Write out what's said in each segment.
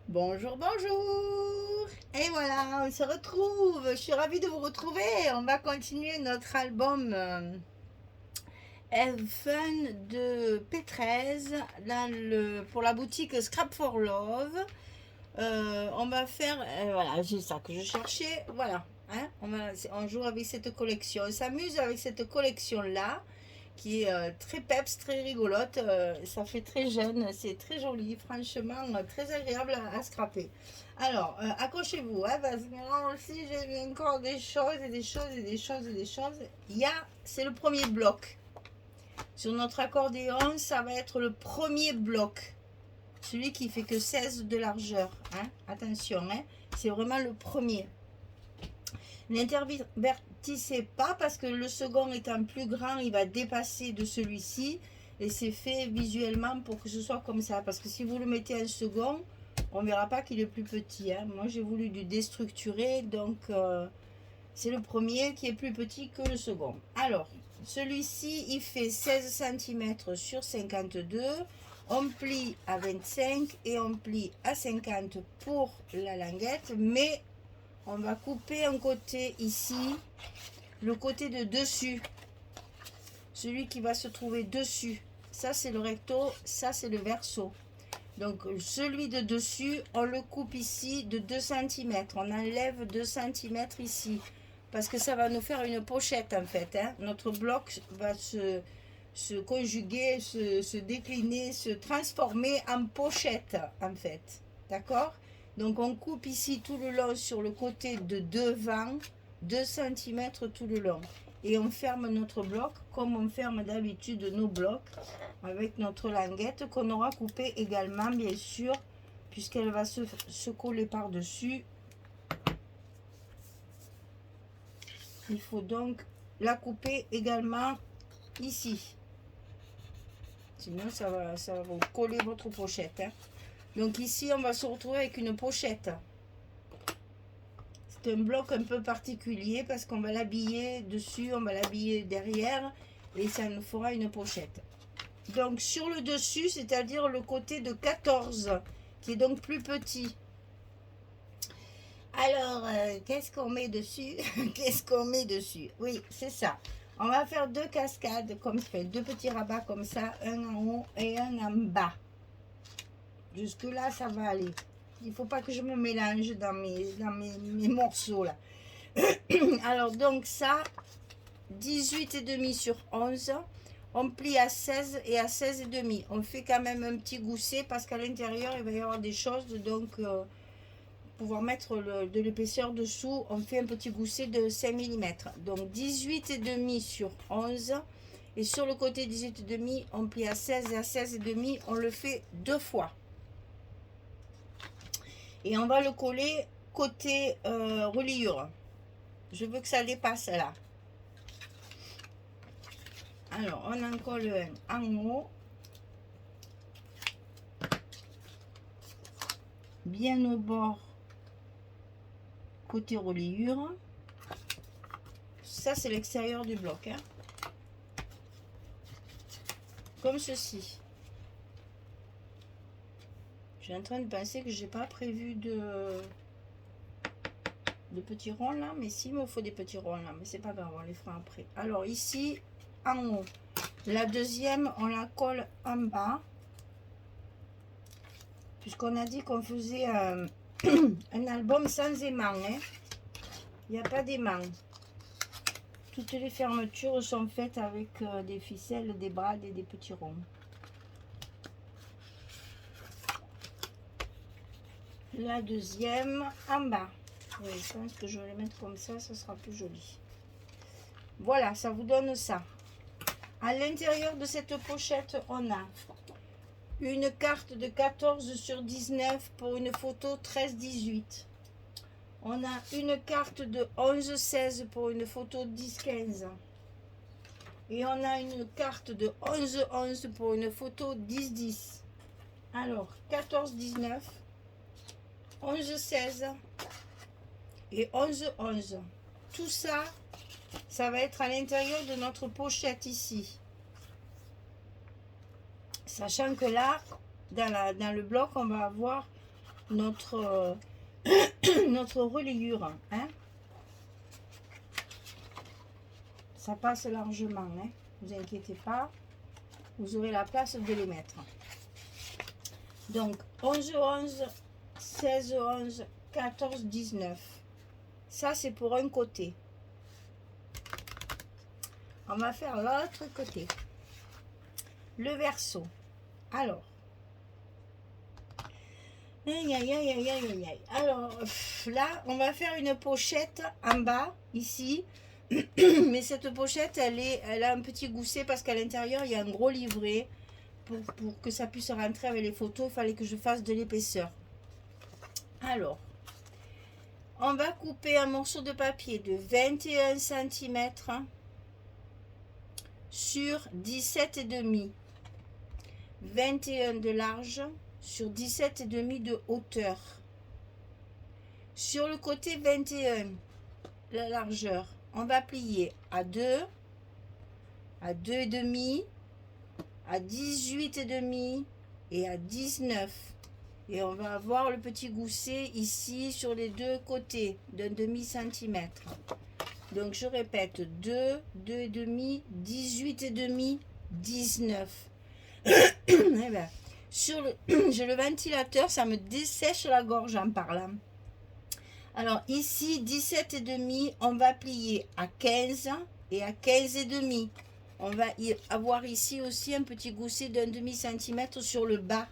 Bonjour, bonjour. Et voilà, on se retrouve. Je suis ravie de vous retrouver. On va continuer notre album Have Fun de P13 pour la boutique Scrap for Love. On va faire, voilà, c'est ça que je cherchais. Voilà, hein, on joue avec cette collection. On s'amuse avec cette collection-là qui est très peps, très rigolote. Ça fait très jeune, c'est très joli, franchement, très agréable à scraper. Alors, accrochez-vous, hein, parce que moi aussi j'ai vu encore des choses et des choses et des choses et des choses. C'est le premier bloc. Sur notre accordéon, ça va être le premier bloc. Celui qui fait que 16 de largeur. Hein. Attention, hein, c'est vraiment le premier. N'intervertissez pas parce que le second étant plus grand, il va dépasser de celui-ci. Et c'est fait visuellement pour que ce soit comme ça. Parce que si vous le mettez en second, on ne verra pas qu'il est plus petit. Hein. Moi, j'ai voulu du déstructurer. Donc, c'est le premier qui est plus petit que le second. Alors, celui-ci, il fait 16 cm sur 52. On plie à 25 et on plie à 50 pour la languette. Mais on va couper un côté ici, le côté de dessus, celui qui va se trouver dessus. Ça c'est le recto, ça c'est le verso. Donc celui de dessus, on le coupe ici de 2 cm. On enlève 2 cm ici. Parce que ça va nous faire une pochette en fait. Hein. Notre bloc va se conjuguer, se décliner, se transformer en pochette en fait. D'accord? Donc on coupe ici tout le long sur le côté de devant, 2 cm tout le long. Et on ferme notre bloc comme on ferme d'habitude nos blocs avec notre languette qu'on aura coupée également bien sûr puisqu'elle va se coller par-dessus. Il faut donc la couper également ici. Sinon ça va vous coller votre pochette. Hein. Donc ici on va se retrouver avec une pochette. C'est un bloc un peu particulier parce qu'on va l'habiller dessus, on va l'habiller derrière et ça nous fera une pochette. Donc sur le dessus, c'est-à-dire le côté de 14 qui est donc plus petit. Alors, qu'est-ce qu'on met dessus? Qu'est-ce qu'on met dessus? Oui, c'est ça. On va faire deux cascades comme ça, deux petits rabats comme ça, un en haut et un en bas. Jusque là, ça va aller. Il ne faut pas que je me mélange dans mes morceaux là. Alors donc ça, 18,5 sur 11. On plie à 16 et à 16,5. On fait quand même un petit gousset parce qu'à l'intérieur, il va y avoir des choses. Donc, pouvoir mettre de l'épaisseur dessous, on fait un petit gousset de 5 mm. Donc, 18,5 sur 11. Et sur le côté 18,5, on plie à 16 et à 16,5. On le fait deux fois. Et on va le coller côté reliure. Je veux que ça dépasse là. Alors, on en colle un en haut. Bien au bord, côté reliure. Ça, c'est l'extérieur du bloc. Hein. Comme ceci. Je suis en train de penser que j'ai pas prévu de petits ronds là. Mais si, il me faut des petits ronds là. Mais c'est pas grave, on les fera après. Alors, ici, en haut. La deuxième, on la colle en bas. Puisqu'on a dit qu'on faisait un album sans aimant. Hein. Il n'y a pas d'aimant. Toutes les fermetures sont faites avec des ficelles, des brades et des petits ronds. La deuxième en bas. Oui, je pense que je vais les mettre comme ça sera plus joli. Voilà, ça vous donne ça. À l'intérieur de cette pochette, on a une carte de 14 sur 19 pour une photo 13-18. On a une carte de 11-16 pour une photo 10-15. Et on a une carte de 11-11 pour une photo 10-10. Alors, 14-19, 11-16 et 11-11. Tout ça, ça va être à l'intérieur de notre pochette ici. Sachant que là, dans le bloc, on va avoir notre, notre reliure. Hein. Ça passe largement. Hein. Ne vous inquiétez pas. Vous aurez la place de les mettre. Donc 11, 11, 16, 11, 14, 19. Ça, c'est pour un côté. On va faire l'autre côté. Le verso. Alors. Aïe, aïe, aïe, aïe, aïe, aïe. Alors, là, on va faire une pochette en bas, ici. Mais cette pochette, elle a un petit gousset parce qu'à l'intérieur, il y a un gros livret. Pour que ça puisse rentrer avec les photos, il fallait que je fasse de l'épaisseur. Alors, on va couper un morceau de papier de 21 cm sur 17,5. 21 de large sur 17,5 de hauteur. Sur le côté 21, la largeur, on va plier à 2, à 2,5, à 18,5 et à 19. Et on va avoir le petit gousset ici sur les deux côtés d'un demi-centimètre. Donc je répète, 2, 2,5, 18,5, 19. Eh ben, j'ai le ventilateur, ça me dessèche la gorge en parlant. Alors ici, 17,5, on va plier à 15 et à 15,5. On va avoir ici aussi un petit gousset d'un demi-centimètre sur le bas.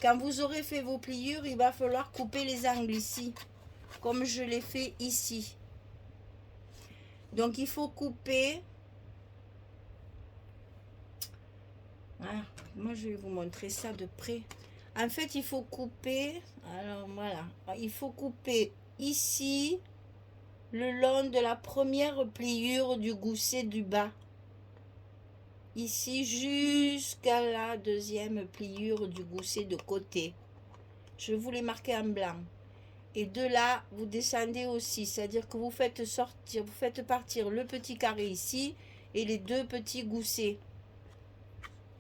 Quand vous aurez fait vos pliures, il va falloir couper les angles ici, comme je l'ai fait ici. Donc il faut couper. Ah, moi je vais vous montrer ça de près. En fait, il faut couper. Alors voilà, il faut couper ici le long de la première pliure du gousset du bas. Ici jusqu'à la deuxième pliure du gousset de côté. Je vous l'ai marqué en blanc. Et de là, vous descendez aussi. C'est-à-dire que vous faites sortir, vous faites partir le petit carré ici et les deux petits goussets.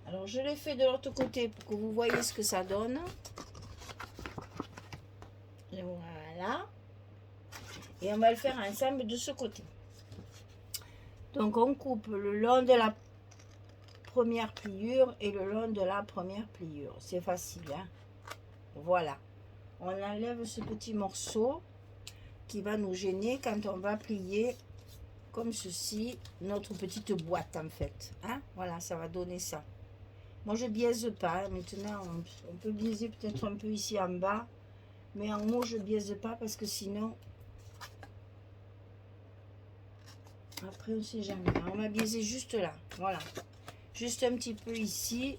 Alors, je l'ai fait de l'autre côté pour que vous voyez ce que ça donne. Et voilà. Et on va le faire ensemble de ce côté. Donc, on coupe le long de la première pliure et le long de la première pliure. C'est facile, hein? Voilà. On enlève ce petit morceau qui va nous gêner quand on va plier comme ceci notre petite boîte en fait. Hein? Voilà, ça va donner ça. Moi, je biaise pas. Maintenant, on peut biaiser peut-être un peu ici en bas. Mais en haut, je biaise pas parce que sinon... Après, on ne sait jamais. On va biaiser juste là. Voilà. Juste un petit peu ici.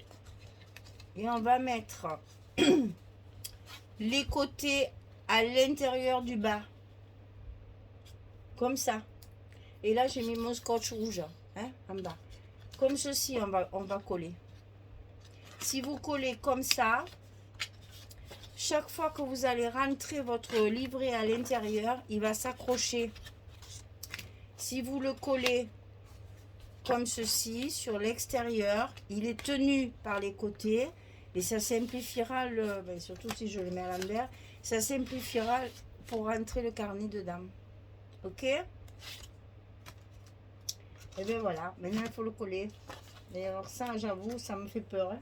Et on va mettre les côtés à l'intérieur du bas. Comme ça. Et là, j'ai mis mon scotch rouge. Hein, en bas. Comme ceci, on va coller. Si vous collez comme ça, chaque fois que vous allez rentrer votre livret à l'intérieur, il va s'accrocher. Si vous le collez comme ceci sur l'extérieur, il est tenu par les côtés et ça simplifiera surtout si je le mets à l'envers, ça simplifiera pour rentrer le carnet dedans. Ok? Et bien voilà, maintenant il faut le coller. Et alors ça, j'avoue, ça me fait peur. Hein?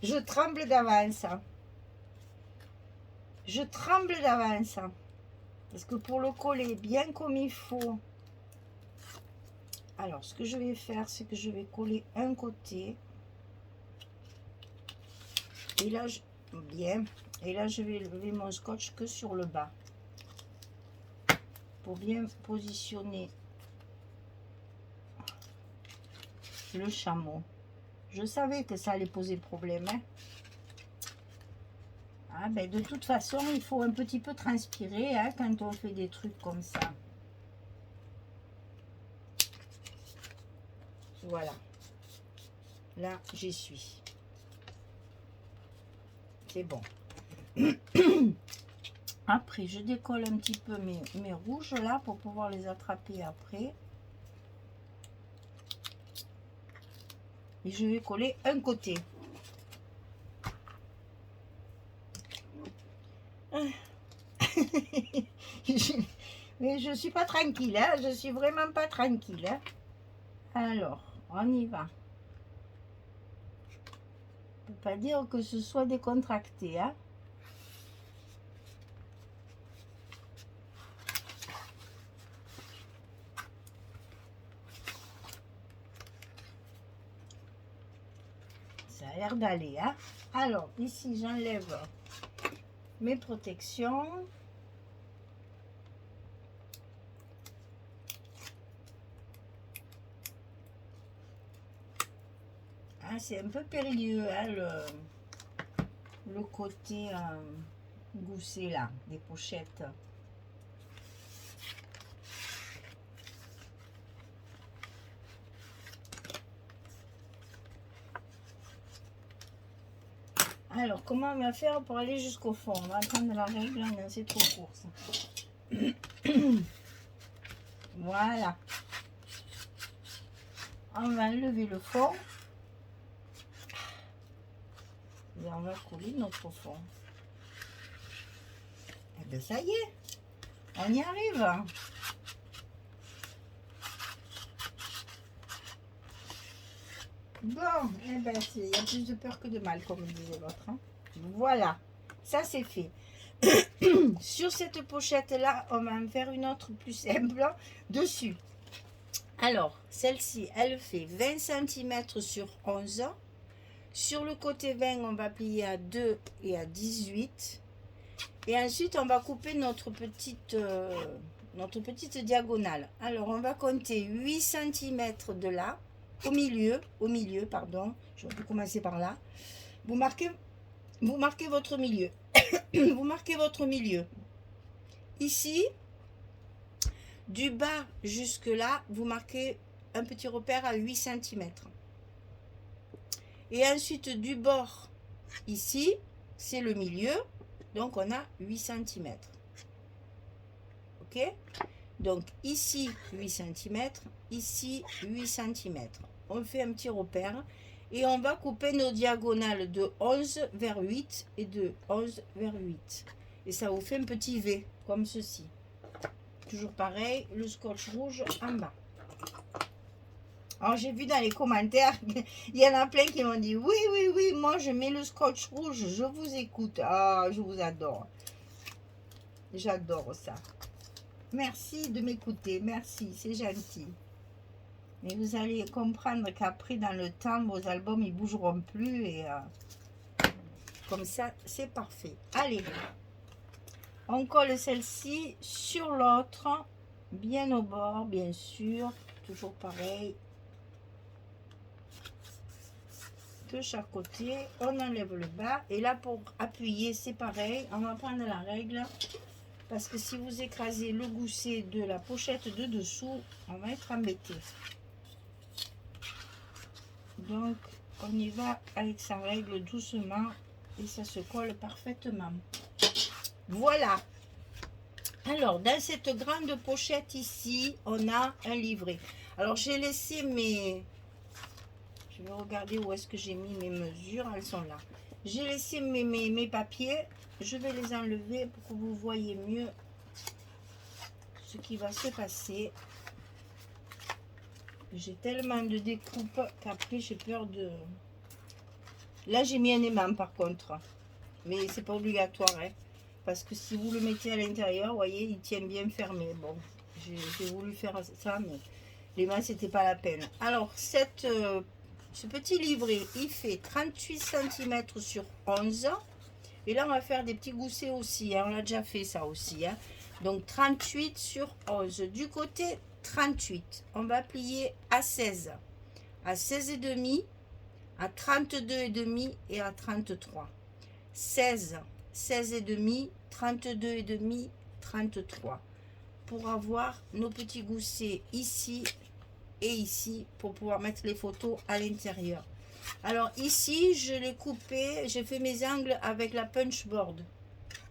Je tremble d'avance. Je tremble d'avance. Parce que pour le coller bien comme il faut. Alors, ce que je vais faire, c'est que je vais coller un côté. Et là, bien. Et là, je vais lever mon scotch que sur le bas. Pour bien positionner le chameau. Je savais que ça allait poser problème. Hein. Ah, ben, de toute façon, il faut un petit peu transpirer hein, quand on fait des trucs comme ça. Voilà. Là, j'y suis. C'est bon. Après, je décolle un petit peu mes rouges là pour pouvoir les attraper après. Et je vais coller un côté. Mais je suis pas tranquille, hein. Je suis vraiment pas tranquille, hein. Alors, on y va. On peut pas dire que ce soit décontracté, hein. Ça a l'air d'aller, hein. Alors, ici, j'enlève mes protections. Ah, c'est un peu périlleux, hein, le côté gousset là, des pochettes. Alors, comment on va faire pour aller jusqu'au fond? On va prendre la règle, non, c'est trop court ça. Voilà. On va enlever le fond. Et on va coller notre fond. Et bien ça y est, on y arrive. Bon, eh ben il y a plus de peur que de mal, comme disait l'autre. Hein. Voilà, ça c'est fait. Sur cette pochette-là, on va en faire une autre plus simple dessus. Alors, celle-ci, elle fait 20 cm sur 11. Sur le côté 20, on va plier à 2 et à 18. Et ensuite, on va couper notre petite diagonale. Alors, on va compter 8 cm de là, au milieu, pardon. Je vais commencer par là. Vous marquez votre milieu. Vous marquez votre milieu. Ici, du bas jusque là, vous marquez un petit repère à 8 cm. Et ensuite, du bord, ici, c'est le milieu. Donc, on a 8 cm. OK? Donc, ici, 8 cm. Ici, 8 cm. On fait un petit repère. Et on va couper nos diagonales de 11 vers 8 et de 11 vers 8. Et ça vous fait un petit V, comme ceci. Toujours pareil, le scotch rouge en bas. Alors, j'ai vu dans les commentaires, il y en a plein qui m'ont dit, oui, oui, oui, moi, je mets le scotch rouge, je vous écoute. Ah, je vous adore. J'adore ça. Merci de m'écouter, merci, c'est gentil. Mais vous allez comprendre qu'après, dans le temps, vos albums, ils bougeront plus. Et comme ça, c'est parfait. Allez, on colle celle-ci sur l'autre, bien au bord, bien sûr. Toujours pareil. De chaque côté, on enlève le bas. Et là, pour appuyer, c'est pareil. On va prendre la règle. Parce que si vous écrasez le gousset de la pochette de dessous, on va être embêté. Donc, on y va avec sa règle doucement et ça se colle parfaitement. Voilà. Alors, dans cette grande pochette ici, on a un livret. Alors, j'ai laissé mes... Je vais regarder où est-ce que j'ai mis mes mesures. Elles sont là. J'ai laissé mes papiers. Je vais les enlever pour que vous voyez mieux ce qui va se passer. J'ai tellement de découpes qu'après j'ai peur de... Là j'ai mis un aimant par contre. Mais c'est pas obligatoire. Hein, parce que si vous le mettez à l'intérieur, vous voyez, il tient bien fermé. Bon, j'ai voulu faire ça, mais l'aimant c'était pas la peine. Alors, ce petit livret, il fait 38 cm sur 11. Et là, on va faire des petits goussets aussi. Hein, on a déjà fait ça aussi. Hein. Donc, 38 sur 11. Du côté 38, on va plier à 16. À 16,5, à 32,5 et à 33. 16, 16,5, 32,5, 33. Pour avoir nos petits goussets ici et ici pour pouvoir mettre les photos à l'intérieur. Alors ici, je l'ai coupé, j'ai fait mes angles avec la punch board.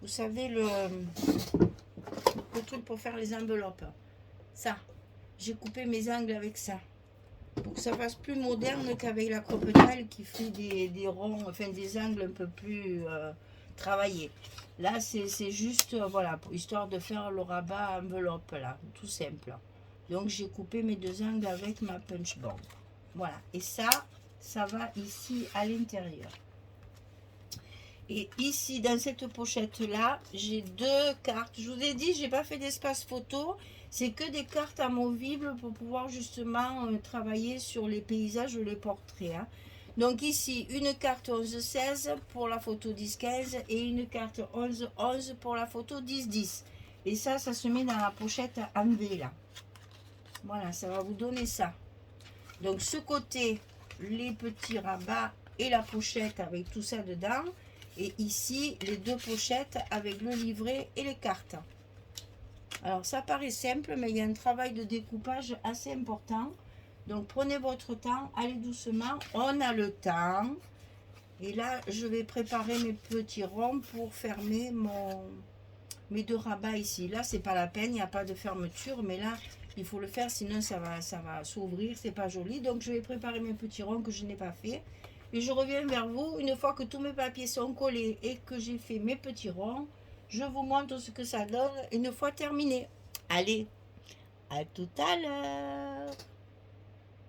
Vous savez, le truc pour faire les enveloppes. Ça, j'ai coupé mes angles avec ça. Pour que ça fasse plus moderne qu'avec la Crop Nail qui fait des ronds, enfin des angles un peu plus travaillés. Là, c'est juste, voilà, histoire de faire le rabat enveloppe, là, tout simple. Donc, j'ai coupé mes deux angles avec ma punch board. Voilà, et ça va ici à l'intérieur. Et ici, dans cette pochette-là, j'ai deux cartes. Je vous ai dit, j'ai pas fait d'espace photo. C'est que des cartes amovibles pour pouvoir justement travailler sur les paysages ou les portraits. Hein. Donc ici, une carte 11-16 pour la photo 10-15 et une carte 11-11 pour la photo 10-10. Et ça se met dans la pochette en V là. Voilà, ça va vous donner ça. Donc ce côté, les petits rabats et la pochette avec tout ça dedans. Et ici, les deux pochettes avec le livret et les cartes. Alors, ça paraît simple, mais il y a un travail de découpage assez important. Donc, prenez votre temps, allez doucement. On a le temps. Et là, je vais préparer mes petits ronds pour fermer mes deux rabats ici. Là, c'est pas la peine, il n'y a pas de fermeture. Mais là, il faut le faire, sinon ça va s'ouvrir. C'est pas joli. Donc, je vais préparer mes petits ronds que je n'ai pas fait. Et je reviens vers vous une fois que tous mes papiers sont collés et que j'ai fait mes petits ronds. Je vous montre ce que ça donne une fois terminé. Allez, à tout à l'heure.